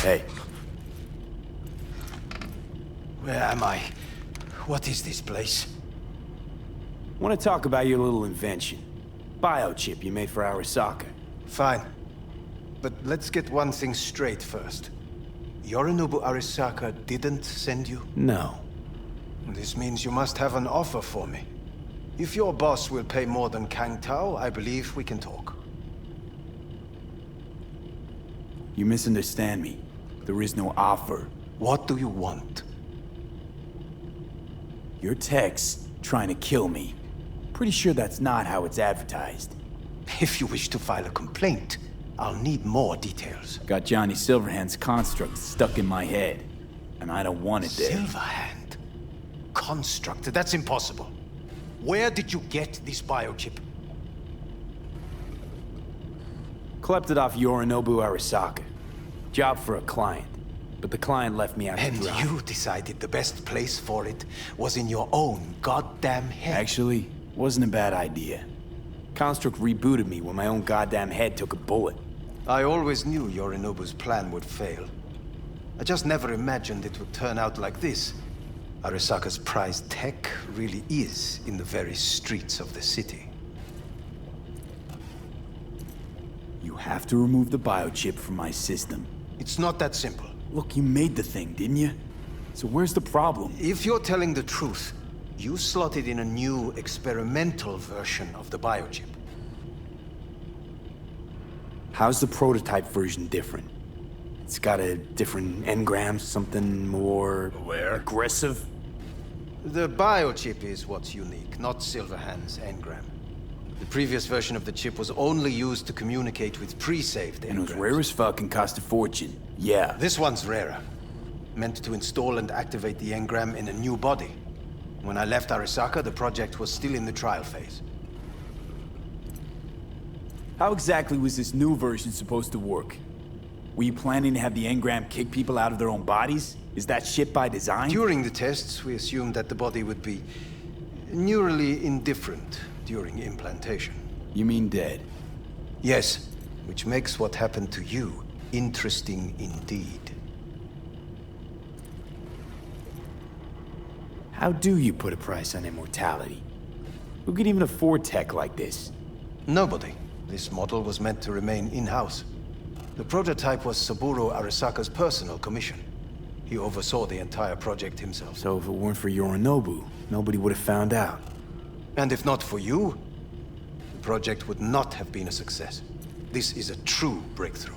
Hey. Where am I? What is this place? Want to talk about your little invention? Biochip you made for Arasaka. Fine. But let's get one thing straight first. Yorinobu Arasaka didn't send you? No. This means you must have an offer for me. If your boss will pay more than Kang Tao, I believe we can talk. You misunderstand me. There is no offer. What do you want? Your text trying to kill me. Pretty sure that's not how it's advertised. If you wish to file a complaint, I'll need more details. Got Johnny Silverhand's construct stuck in my head, and I don't want it there. Silverhand? Construct? That's impossible. Where did you get this biochip? Klept it off Yorinobu Arasaka. Job for a client. But the client left me out to dry. And you decided the best place for it was in your own goddamn head. Actually, wasn't a bad idea. Construct rebooted me when my own goddamn head took a bullet. I always knew Yorinobu's plan would fail. I just never imagined it would turn out like this. Arasaka's prized tech really is in the very streets of the city. You have to remove the biochip from my system. It's not that simple. Look, you made the thing, didn't you? So where's the problem? If you're telling the truth, you slotted in a new experimental version of the biochip. How's the prototype version different? It's got a different engram, something more... aggressive? The biochip is what's unique, not Silverhand's engram. The previous version of the chip was only used to communicate with pre-saved engrams. And it was rare as fuck and cost a fortune. Yeah. This one's rarer. Meant to install and activate the engram in a new body. When I left Arasaka, the project was still in the trial phase. How exactly was this new version supposed to work? Were you planning to have the engram kick people out of their own bodies? Is that shit by design? During the tests, we assumed that the body would be neurally indifferent during implantation. You mean dead? Yes, which makes what happened to you interesting indeed. How do you put a price on immortality? Who could even afford tech like this? Nobody. This model was meant to remain in-house. The prototype was Saburo Arasaka's personal commission. He oversaw the entire project himself. So if it weren't for Yorinobu, nobody would have found out. And if not for you, the project would not have been a success. This is a true breakthrough.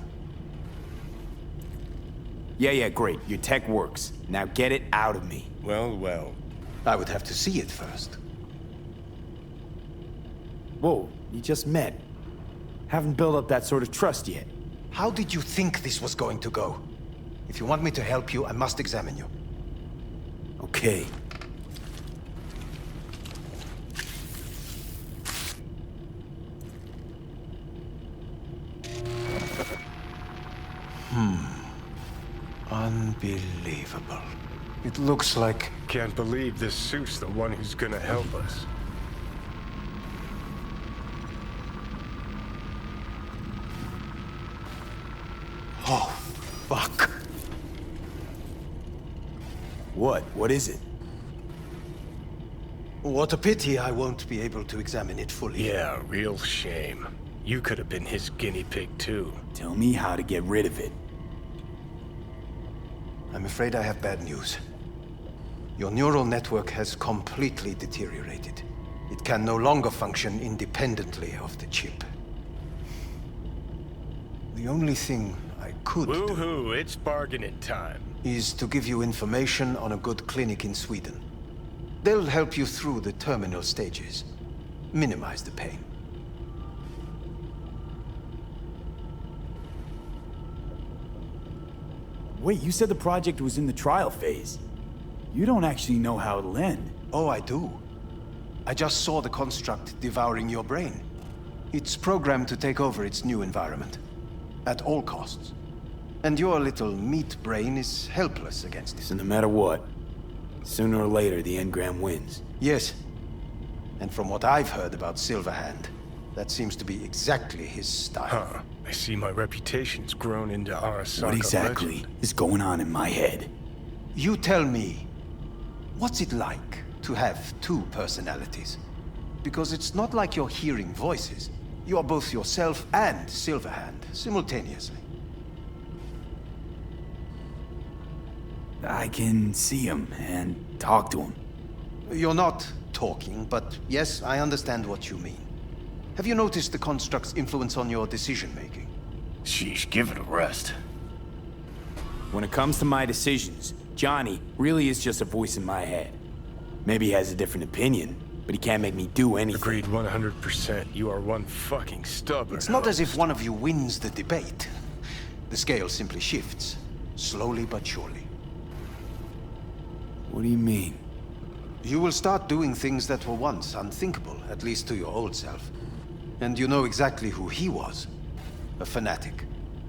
Yeah, great. Your tech works. Now get it out of me. Well. I would have to see it first. Whoa, you just met. Haven't built up that sort of trust yet. How did you think this was going to go? If you want me to help you, I must examine you. Okay. Unbelievable. It looks like... Can't believe this suit's the one who's gonna help us. Oh, fuck. What? What is it? What a pity I won't be able to examine it fully. Yeah, real shame. You could have been his guinea pig too. Tell me how to get rid of it. I'm afraid I have bad news. Your neural network has completely deteriorated. It can no longer function independently of the chip. The only thing I could do Woohoo, it's bargaining time. is to give you information on a good clinic in Sweden. They'll help you through the terminal stages. Minimize the pain. Wait, you said the project was in the trial phase. You don't actually know how it'll end. Oh, I do. I just saw the construct devouring your brain. It's programmed to take over its new environment. At all costs. And your little meat brain is helpless against it. So no matter what, sooner or later the engram wins. Yes. And from what I've heard about Silverhand, that seems to be exactly his style. Huh. I see my reputation's grown into Arasaka What exactly legend. is going on in my head? You tell me, what's it like to have two personalities? Because it's not like you're hearing voices. You are both yourself and Silverhand simultaneously. I can see him and talk to him. You're not talking, but yes, I understand what you mean. Have you noticed the construct's influence on your decision-making? Sheesh, give it a rest. When it comes to my decisions, Johnny really is just a voice in my head. Maybe he has a different opinion, but he can't make me do anything. Agreed 100%. You are one fucking stubborn. It's not as if one of you wins the debate. The scale simply shifts, slowly but surely. What do you mean? You will start doing things that were once unthinkable, at least to your old self. And you know exactly who he was. A fanatic,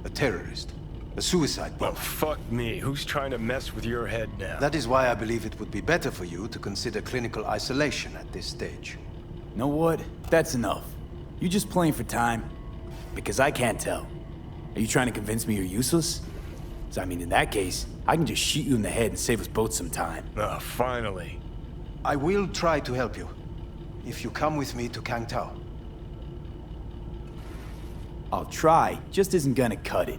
a terrorist, a suicide Well, bomber. fuck me. Who's trying to mess with your head now? That is why I believe it would be better for you to consider clinical isolation at this stage. Know what? That's enough. You just playing for time? Because I can't tell. Are you trying to convince me you're useless? 'Cause I mean, in that case, I can just shoot you in the head and save us both some time. Ah, finally. I will try to help you, if you come with me to Kangtao. I'll try, just isn't gonna cut it.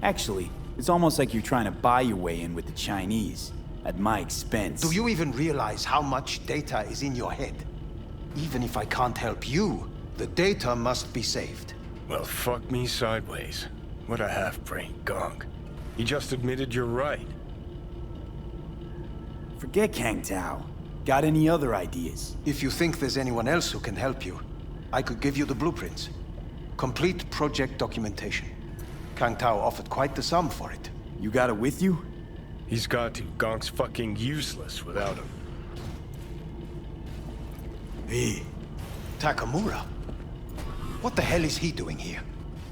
Actually, it's almost like you're trying to buy your way in with the Chinese, at my expense. Do you even realize how much data is in your head? Even if I can't help you, the data must be saved. Well, fuck me sideways. What a half-brain gunk. You just admitted you're right. Forget Kang Tao. Got any other ideas? If you think there's anyone else who can help you, I could give you the blueprints. Complete project documentation. Kangtao offered quite the sum for it. You got it with you? He's got to. Gonk's fucking useless without him. Hey, Takamura? What the hell is he doing here?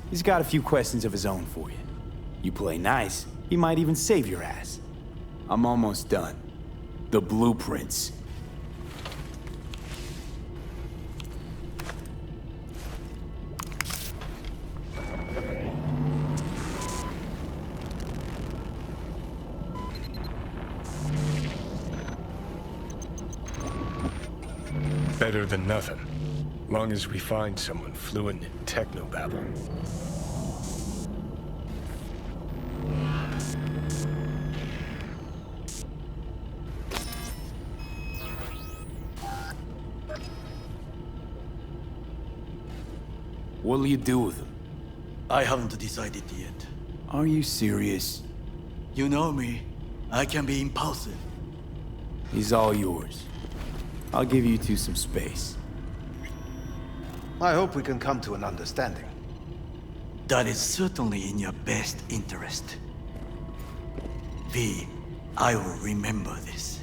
He's got a few questions of his own for you. You play nice, he might even save your ass. I'm almost done. The blueprints. Better than nothing. Long as we find someone fluent in technobabble. What'll you do with him? I haven't decided yet. Are you serious? You know me. I can be impulsive. He's all yours. I'll give you two some space. I hope we can come to an understanding. That is certainly in your best interest. V, I will remember this.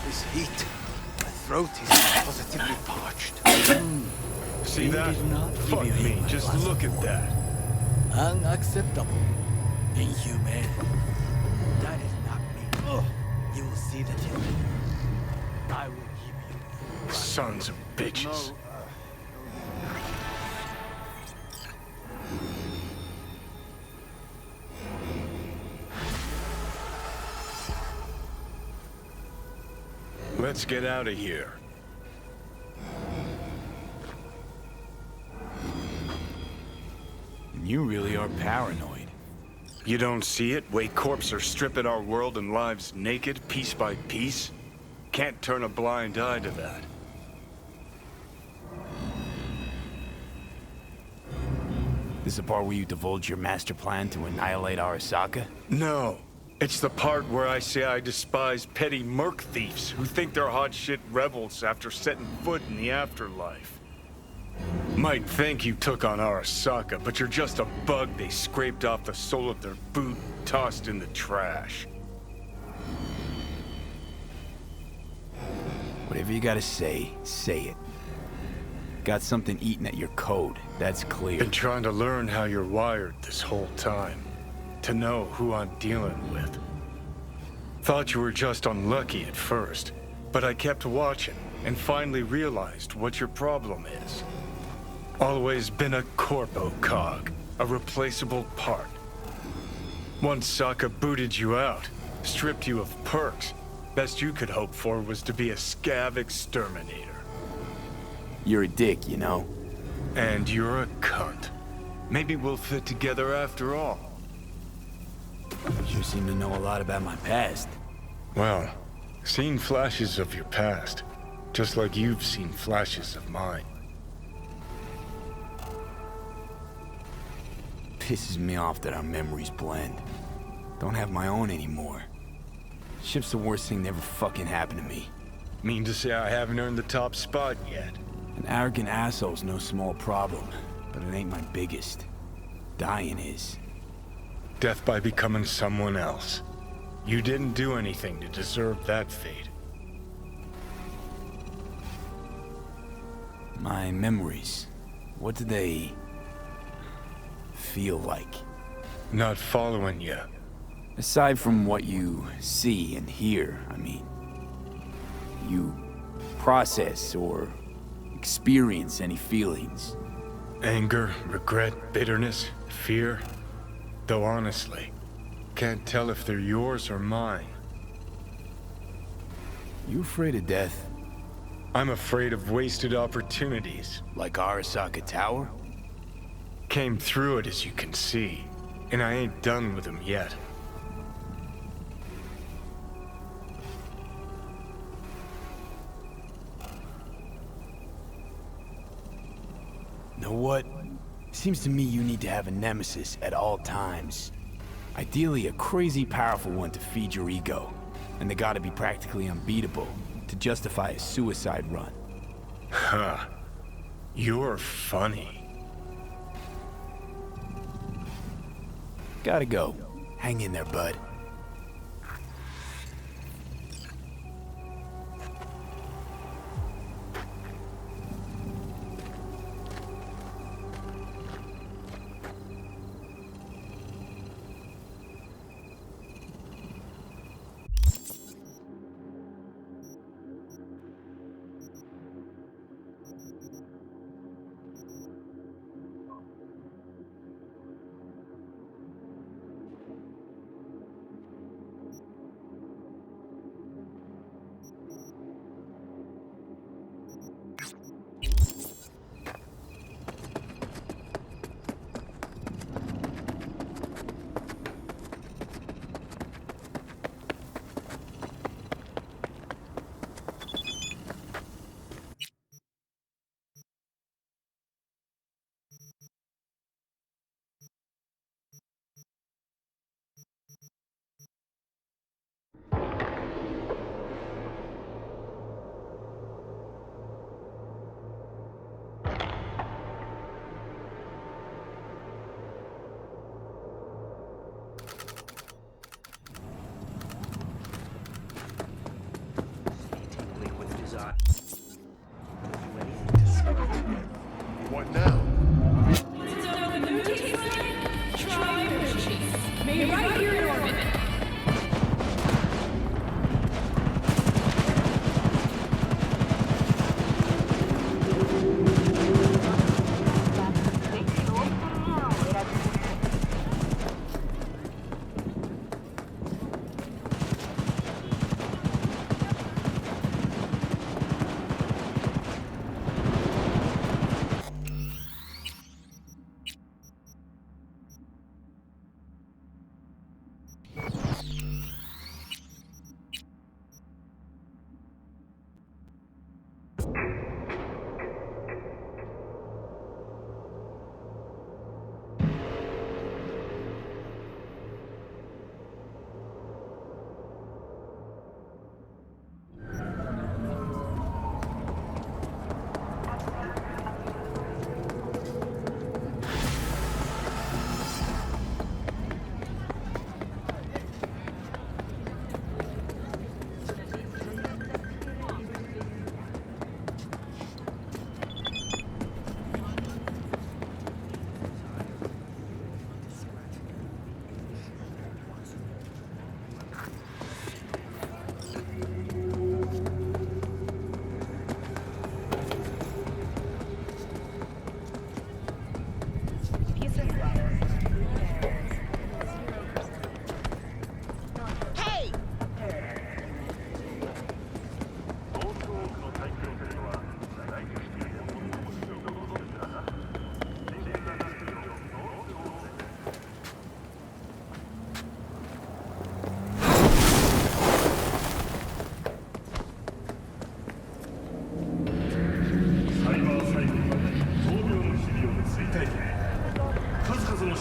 This heat. My throat is positively parched. See You that? did not Fuck give me, him just my look at that. Unacceptable. Inhumane. That is not me. You will see the tip. I will give you. Sons of bitches. Let's get out of here. You really are paranoid. You don't see it? Way corps are stripping our world and lives naked, piece by piece? Can't turn a blind eye to that. This is the part where you divulge your master plan to annihilate Arasaka? No. It's the part where I say I despise petty merc thieves who think they're hot shit rebels after setting foot in the afterlife. Might think you took on Arasaka, but you're just a bug they scraped off the sole of their boot and tossed in the trash. Whatever you gotta say it. Got something eating at your code, that's clear. Been trying to learn how you're wired this whole time. To know who I'm dealing with. Thought you were just unlucky at first, but I kept watching and finally realized what your problem is. Always been a corpo cog, a replaceable part. Once Sokka booted you out, stripped you of perks. Best you could hope for was to be a scav exterminator. You're a dick, you know? And you're a cunt. Maybe we'll fit together after all. You seem to know a lot about my past. Well, seen flashes of your past, just like you've seen flashes of mine. Pisses me off that our memories blend. Don't have my own anymore. Ship's the worst thing that ever fucking happened to me. Mean to say I haven't earned the top spot yet? An arrogant asshole's no small problem, but it ain't my biggest. Dying is. Death by becoming someone else. You didn't do anything to deserve that fate. My memories, what do they feel like? Not following you. Aside from what you see and hear, I mean. You process or experience any feelings? Anger, regret, bitterness, fear. Though honestly, can't tell if they're yours or mine. You afraid of death? I'm afraid of wasted opportunities. Like Arasaka Tower? Came through it, as you can see, and I ain't done with them yet. Know what? Seems to me you need to have a nemesis at all times. Ideally, a crazy powerful one to feed your ego. And they gotta be practically unbeatable to justify a suicide run. Huh. You're funny. Gotta go. Hang in there, bud.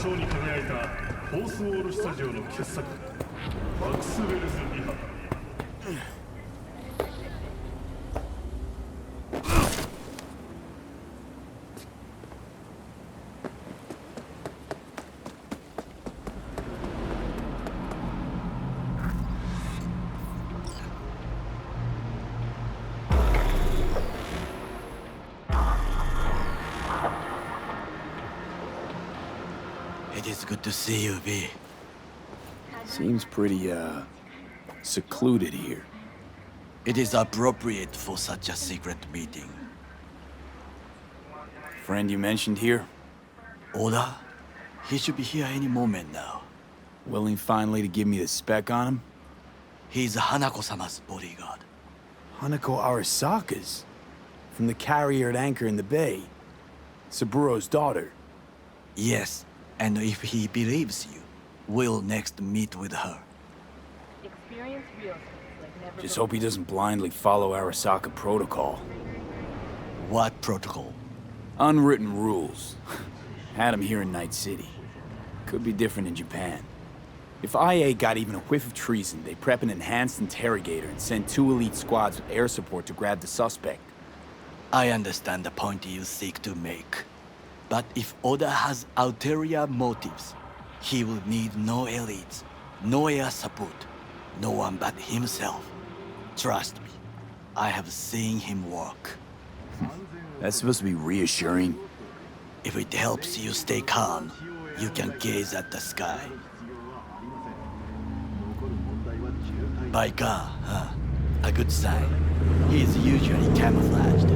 賞に輝いたホースウォールスタジオの傑作マックス・ウェルズ・リハ。It is good to see you, V. Seems pretty, secluded here. It is appropriate for such a secret meeting. Friend you mentioned here? Oda? He should be here any moment now. Willing finally to give me the spec on him? He's Hanako-sama's bodyguard. Hanako Arasaka's? From the carrier at anchor in the bay. Saburo's daughter. Yes, and if he believes you, we'll next meet with her. Experience real like never Just before. hope he doesn't blindly follow Arasaka protocol. What protocol? Unwritten rules. Had him here in Night City. Could be different in Japan. If IA got even a whiff of treason, they prep an enhanced interrogator and send 2 elite squads with air support to grab the suspect. I understand the point you seek to make. But if Oda has ulterior motives, he will need no elites, no air support, no one but himself. Trust me, I have seen him work. That's supposed to be reassuring. If it helps you stay calm, you can gaze at the sky. By car, huh? A good sign. He is usually camouflaged.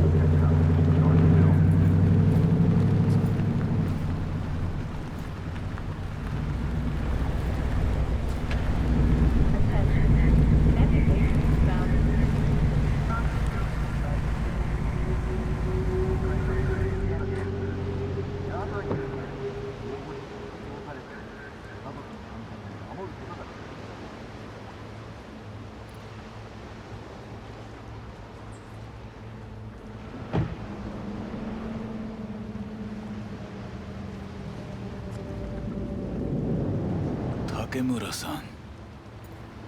Takemura-san.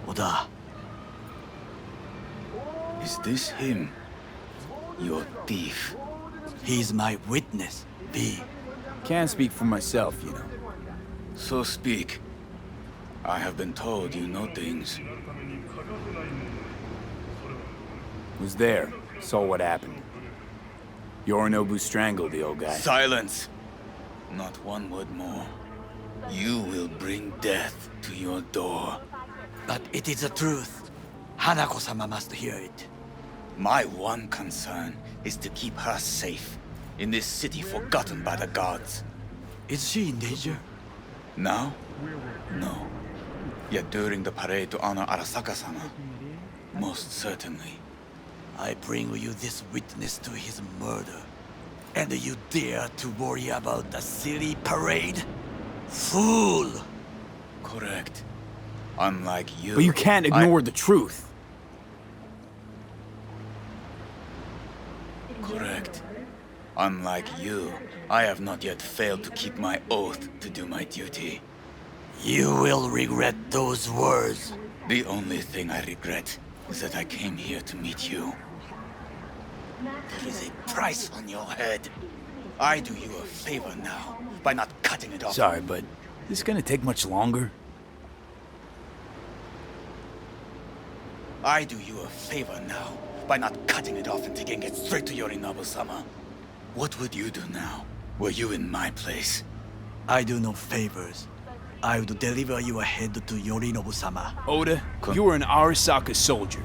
Oda, Is this him? Your thief. he's my witness, V. Can't speak for myself, you know. So speak. I have been told you know things. Was there. Saw what happened. Yorinobu strangled the old guy. Silence! Not one word more. You will bring death to your door. But it is the truth. Hanako-sama must hear it. My one concern is to keep her safe in this city forgotten by the gods. Is she in danger? Now? No. Yet during the parade to honor Arasaka-sama, most certainly. I bring you this witness to his murder. And you dare to worry about the silly parade? Fool! Correct. Unlike you. But you can't ignore the truth. Correct. Unlike you, I have not yet failed to keep my oath to do my duty. You will regret those words. The only thing I regret is that I came here to meet you. There is a price on your head. I do you a favor now by not cutting it off. Sorry, but this gonna take much longer? I do you a favor now by not cutting it off and taking it straight to Yorinobu-sama. What would you do now, were you in my place? I do no favors. I would deliver your head to Yorinobu-sama. Oda, you are an Arasaka soldier.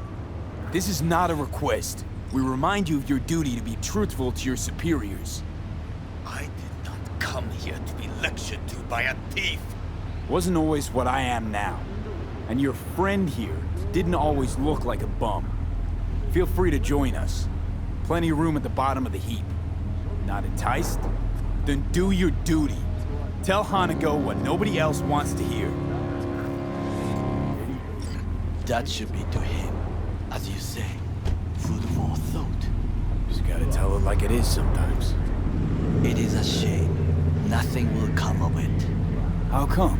This is not a request. We remind you of your duty to be truthful to your superiors. I did not come here to be lectured to by a thief. Wasn't always what I am now. And your friend here didn't always look like a bum. Feel free to join us. Plenty of room at the bottom of the heap. Not enticed? Then do your duty. Tell Hanako what nobody else wants to hear. That should be to him, as you say, food for thought. Just gotta tell it like it is sometimes. It is a shame. Nothing will come of it. How come?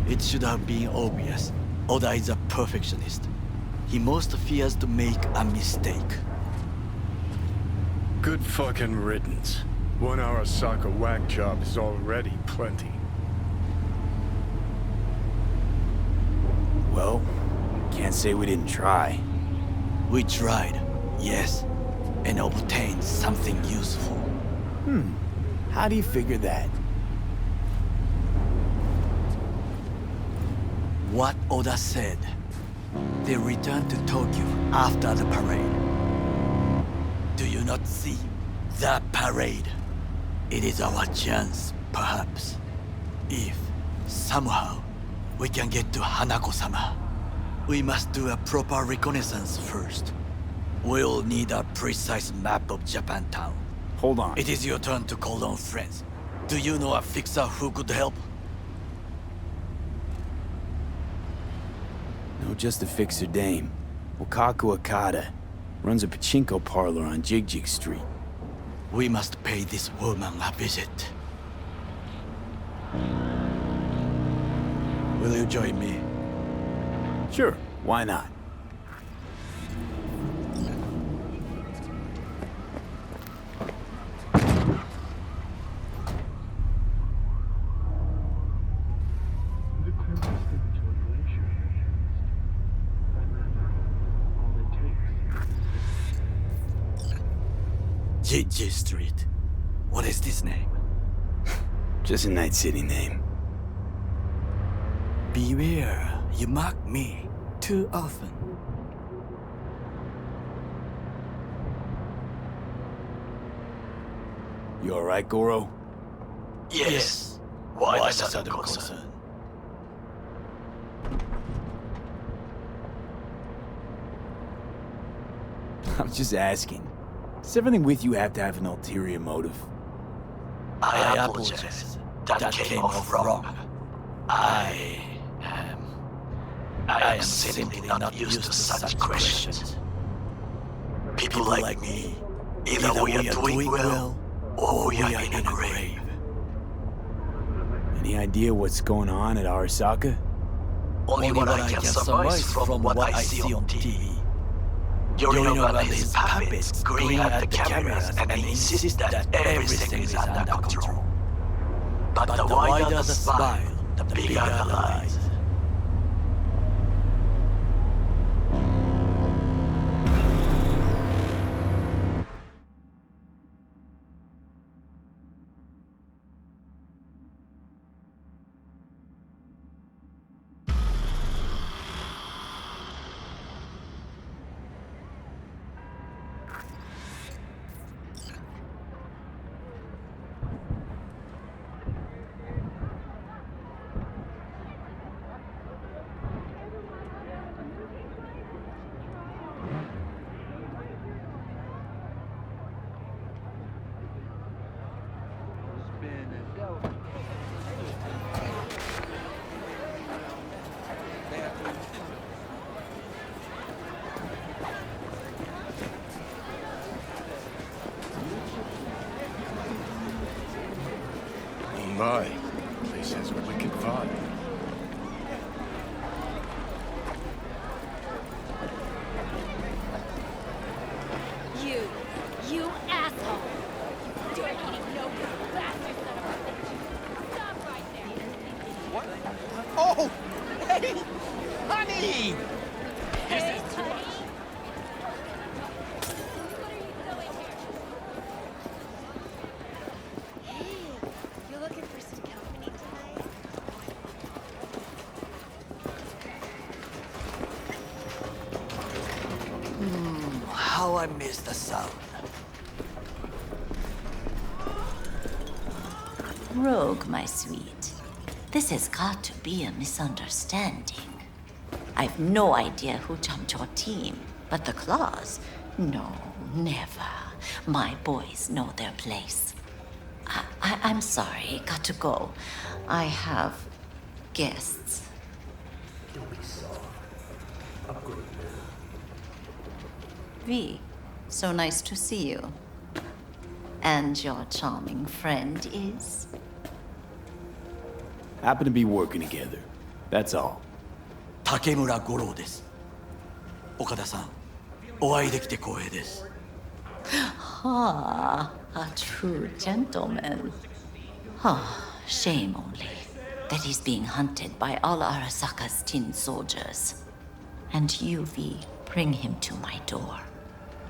It should have been obvious. Oda is a perfectionist. He most fears to make a mistake. Good fucking riddance. One Arasaka whack job is already plenty. Well, can't say we didn't try. We tried, yes, and obtained something useful. How do you figure that? What Oda said. They returned to Tokyo after the parade. Do you not see the parade? It is our chance, perhaps. If, somehow, we can get to Hanako-sama. We must do a proper reconnaissance first. We'll need a precise map of Japantown. Hold on. It is your turn to call on friends. Do you know a fixer who could help? No, just a fixer dame. Wakaku Akata. Runs a pachinko parlor on Jig Street. We must pay this woman a visit. Will you join me? Sure, why not? The closest thing to a glacier here is all it takes. Jiji Street. What is this name? Just a Night City name. Beware, you mock me too often. You alright, Goro? Yes. Why the sudden concern? I'm just asking. Does everything with you have to have an ulterior motive? I apologize. That came off wrong. I am simply not used to such questions. People like me, either we are doing well, or we are in a grave. Any idea what's going on at Arasaka? Only what I can surmise from what I see on TV. Yorino and his puppets grin at the cameras and insist that everything is under control. But the wider the smile, the bigger the lies. My, place has a wicked vibe. You asshole! Dirt-eating no-good bastard son of a bitch! Stop right there! What? Oh! Hey! Honey! Hey, honey! What are you doing here? Hey, you looking for some company tonight? How I miss the sound. Rogue, my sweet. This has got to be a misunderstanding. I've no idea who jumped your team, but the claws? No, never. My boys know their place. I'm sorry, got to go. I have guests. V, so nice to see you. And your charming friend is? Happen to be working together. That's all. 竹村五郎です。岡田さん、お会いできて光栄です。Ah, a true gentleman. Ah, shame only that he's being hunted by all Arasaka's tin soldiers. And you, V, bring him to my door.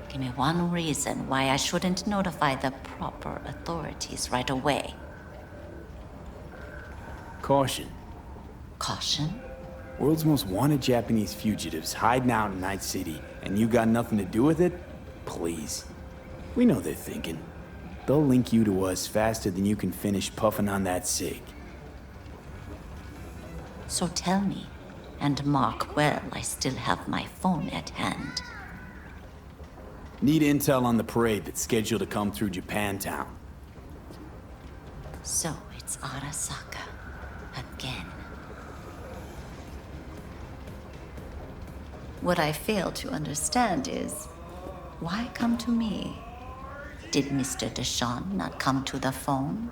Give me one reason why I shouldn't notify the proper authorities right away. Caution. Caution? World's most wanted Japanese fugitives hiding out in Night City, and you got nothing to do with it? Please. We know they're thinking. They'll link you to us faster than you can finish puffing on that cig. So tell me, and mark well I still have my phone at hand. Need intel on the parade that's scheduled to come through Japantown. So it's Arasaka. Again. What I fail to understand is, why come to me? Did Mr. Deshawn not come to the phone?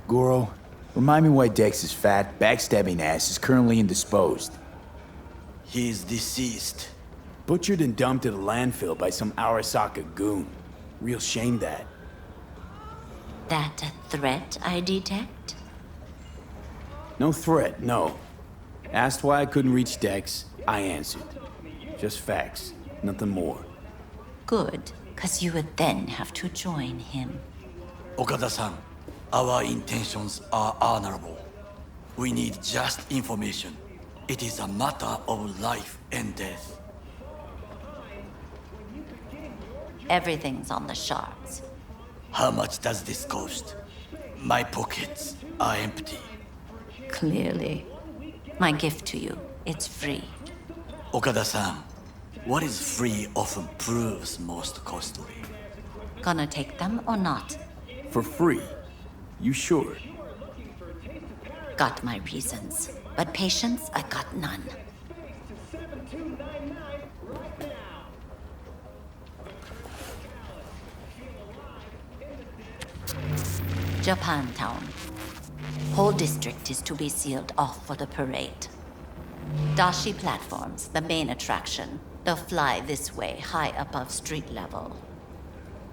Goro, remind me why Dex's fat, backstabbing ass is currently indisposed. He is deceased. Butchered and dumped at a landfill by some Arasaka goon. Real shame that. That a threat I detect? No threat, no. Asked why I couldn't reach Dex, I answered. Just facts, nothing more. Good, because you would then have to join him. Okada-san, our intentions are honorable. We need just information. It is a matter of life and death. Everything's on the shards. How much does this cost? My pockets are empty. Clearly. My gift to you, it's free. Okada-san, what is free often proves most costly. Gonna take them or not? For free? You sure? Got my reasons, but patience, I got none. Japantown. Whole district is to be sealed off for the parade. Dashi platforms, the main attraction. They'll fly this way, high above street level.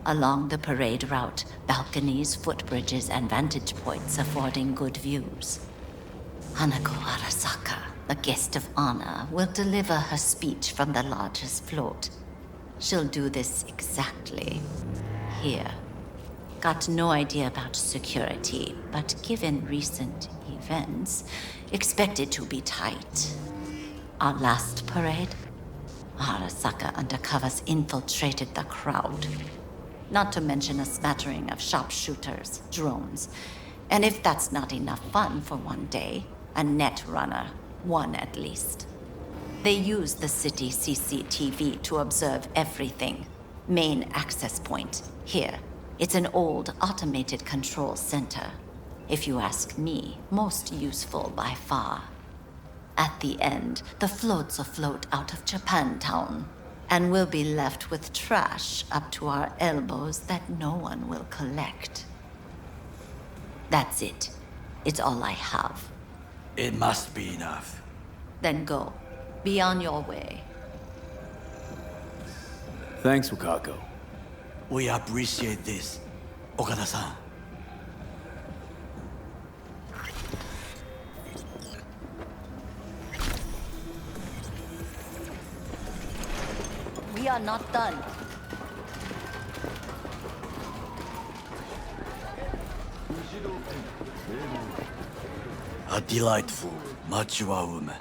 Along the parade route, balconies, footbridges, and vantage points affording good views. Hanako Arasaka, the guest of honor, will deliver her speech from the largest float. She'll do this exactly here. Got no idea about security, but given recent events, expected to be tight. Our last parade, Arasaka undercovers infiltrated the crowd. Not to mention a smattering of sharpshooters, drones, and if that's not enough fun for one day, a net runner, one at least. They use the city CCTV to observe everything. Main access point, here. It's an old automated control center. If you ask me, most useful by far. At the end, the floats afloat out of Japantown, and we'll be left with trash up to our elbows that no one will collect. That's it. It's all I have. It must be enough. Then go. Be on your way. Thanks, Wakako. We appreciate this, Okada-san. We are not done. A delightful, mature woman.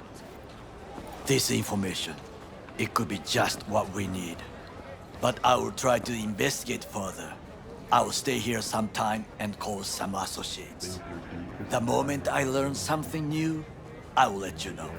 This information, it could be just what we need. But I will try to investigate further. I will stay here some time and call some associates. The moment I learn something new, I will let you know.